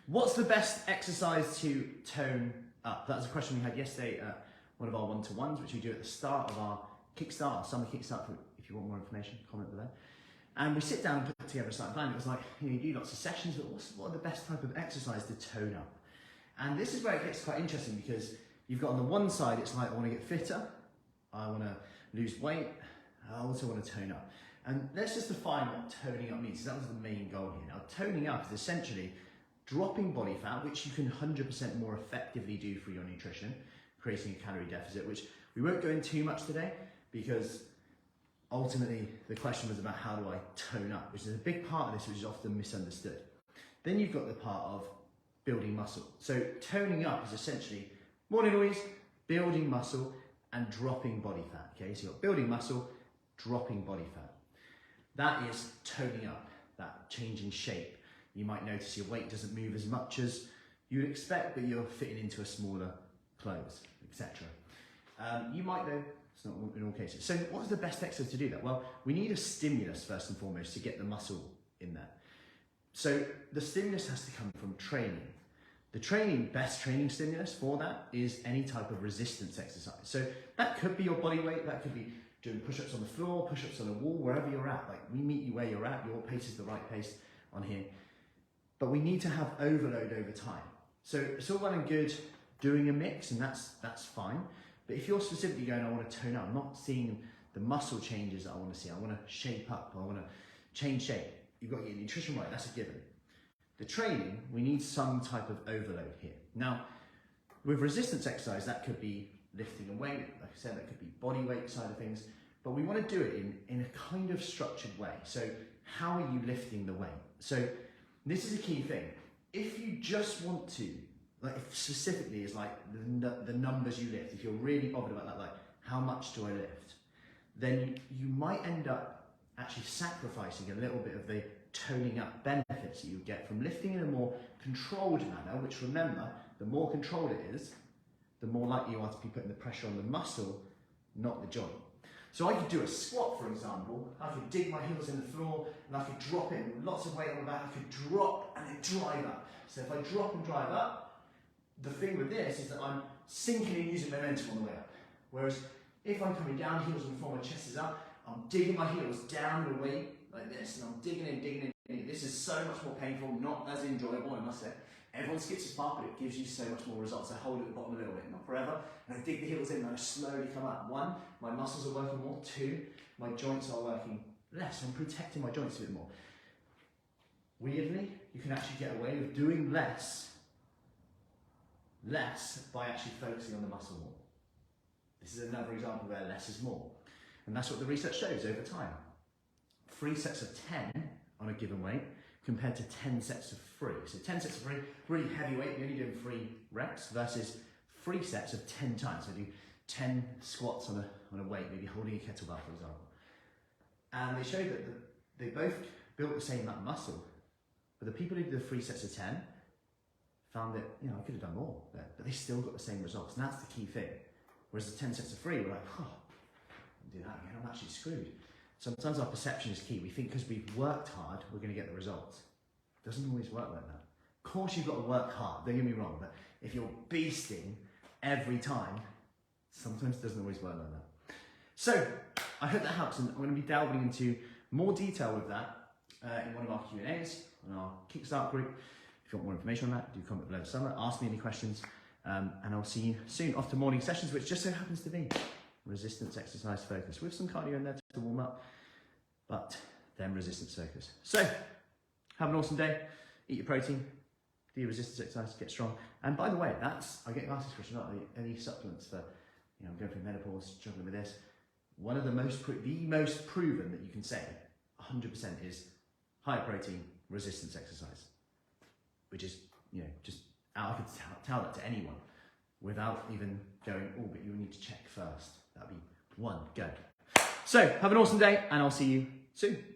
What's the best exercise to tone up? That was a question we had yesterday at one of our one-to-ones, which we do at the start of our Kickstart, our summer Kickstart. If you want more information, comment below. And we sit down and put together a starting plan. It was like, you do lots of sessions, but what are the best type of exercise to tone up? And this is where it gets quite interesting, because you've got on the one side, it's like, I want to get fitter, I want to lose weight, I also want to tone up. And let's just define what toning up means. So that was the main goal here. Now, toning up is essentially dropping body fat, which you can 100% more effectively do through your nutrition, creating a calorie deficit, which we won't go into too much today, because ultimately the question was about how do I tone up, which is a big part of this, which is often misunderstood. Then you've got the part of building muscle. So toning up is essentially, morning always, building muscle and dropping body fat. Okay, so you've got building muscle, dropping body fat. That is toning up, that change in shape. You might notice your weight doesn't move as much as you'd expect, but you're fitting into a smaller clothes, etc. You might though, it's not in all cases. So what's the best exercise to do that? Well, we need a stimulus first and foremost to get the muscle in there. So the stimulus has to come from training. The best training stimulus for that is any type of resistance exercise. So that could be your body weight, that could be doing push-ups on the floor, push-ups on the wall, wherever you're at. Like, we meet you where you're at, your pace is the right pace on here. But we need to have overload over time. So it's all well and good doing a mix, and that's fine. But if you're specifically going, I want to tone up, I'm not seeing the muscle changes that I want to see. I want to shape up, I want to change shape. You've got your nutrition right, that's a given. The training, we need some type of overload here. Now, with resistance exercise, that could be lifting a weight, like I said, that could be body weight side of things, but we want to do it in a kind of structured way. So how are you lifting the weight? So this is a key thing. If you just want to, like, if specifically is like the numbers you lift, if you're really bothered about that, like how much do I lift, then you might end up actually sacrificing a little bit of the toning up benefits that you get from lifting in a more controlled manner, which, remember, the more controlled it is, the more likely you are to be putting the pressure on the muscle, not the joint. So I could do a squat, for example. I could dig my heels in the floor and I could drop in with lots of weight on the back. I could drop and then drive up. So if I drop and drive up, the thing with this is that I'm sinking and using momentum on the way up. Whereas if I'm coming down, heels on the floor, my chest is up, I'm digging my heels down the weight like this, and I'm digging in. This is so much more painful, not as enjoyable, I must say. Everyone skips a part, but it gives you so much more results. I hold it at the bottom a little bit, not forever, and I dig the heels in and I slowly come up. 1, my muscles are working more. 2, my joints are working less. I'm protecting my joints a bit more. Weirdly, you can actually get away with doing less by actually focusing on the muscle more. This is another example where less is more. And that's what the research shows over time. 3 sets of 10 on a given weight compared to 10 sets of 3. So 10 sets of 3, really heavy weight, you're only doing 3 reps versus 3 sets of 10 times. So do 10 squats on a weight, maybe holding a kettlebell, for example. And they showed that they both built the same amount of muscle, but the people who did the 3 sets of 10 found that, I could have done more there, but they still got the same results. And that's the key thing. Whereas the 10 sets of 3, we're like, I'll do that again, I'm actually screwed. Sometimes our perception is key. We think because we've worked hard, we're going to get the results. It doesn't always work like that. Of course, you've got to work hard, don't get me wrong, but if you're beasting every time, sometimes it doesn't always work like that. So, I hope that helps, and I'm going to be delving into more detail with that in one of our Q&As on our Kickstart group. If you want more information on that, do comment below the summer, ask me any questions, and I'll see you soon off to morning sessions, which just so happens to be resistance exercise focus with some cardio in there to warm up, but then resistance focus. So, have an awesome day, eat your protein, do your resistance exercise, get strong. And by the way, I get asked this question, any supplements for, I'm going through menopause, struggling with this. One of the most proven that you can say, 100%, is high protein resistance exercise, which is, just, I could tell that to anyone without even going, but you need to check first. That'd be 1, go. So, have an awesome day, and I'll see you soon.